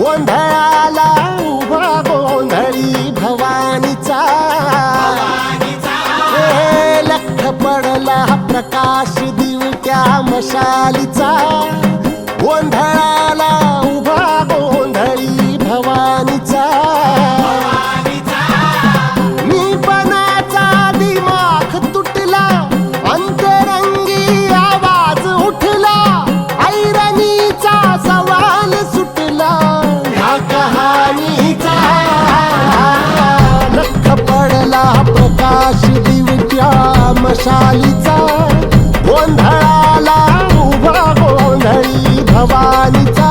गोंधळाला उभा गोंधळी भवानीचा लख पडला प्रकाश दिवट्या मशालीचा गोंधळाला उभा गोंधळी भवानीचा मी पणाचा दिमाग तुटला अंतरंगी आवाज उठला ऐरणीचा सवाल सुटला ह्या कहाणीचा लख पडला प्रकाश दिवट्या मशालीचा गोंधळाला उभा गोंधळी भवानीचा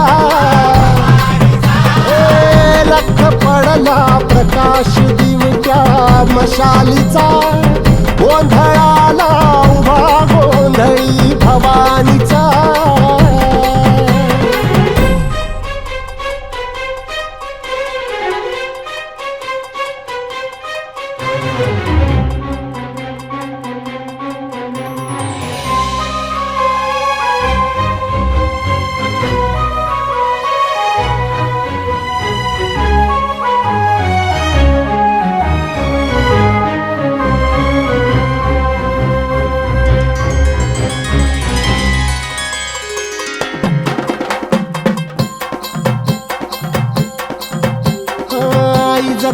लख पडला प्रकाश दिवट्या मशालीचा गोंधळाला उभा गोंधळी भवानीचा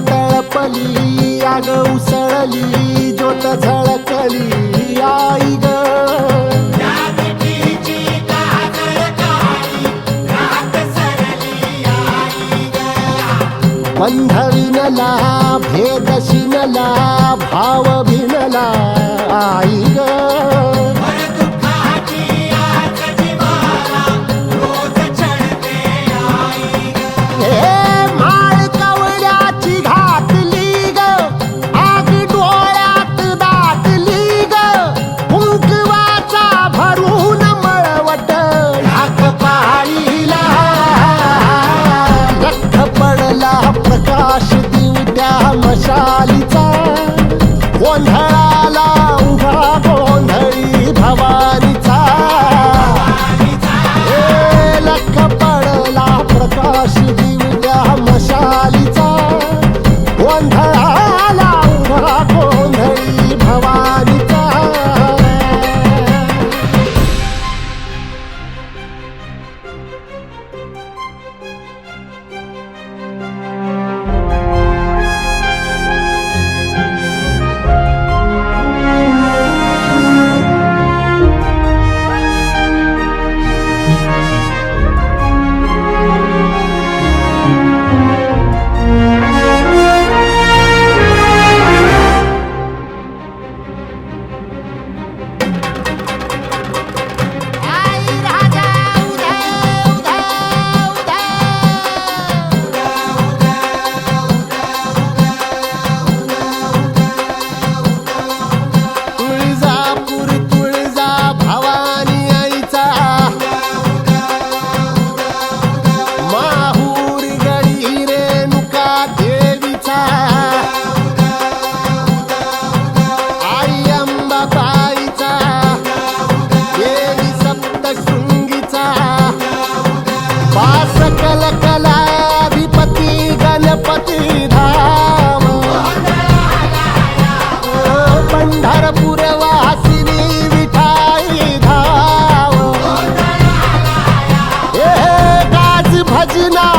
तळपली आग उसळली ज्योत झळकली आई ग बंध विनला भेद शिनला भाव भिनला आई ग प्रकाश दिवट्या मशालीचा गोंधळाला उभा गोंधळी भवानीचा लख पडला प्रकाश दिवट्या मशालीचा गोंधळाला उभा गोंधळी भवानीचा सकल कलाधिपती गणपती धाम पंढरपूर वासिनी विठाई धाम गाज भजना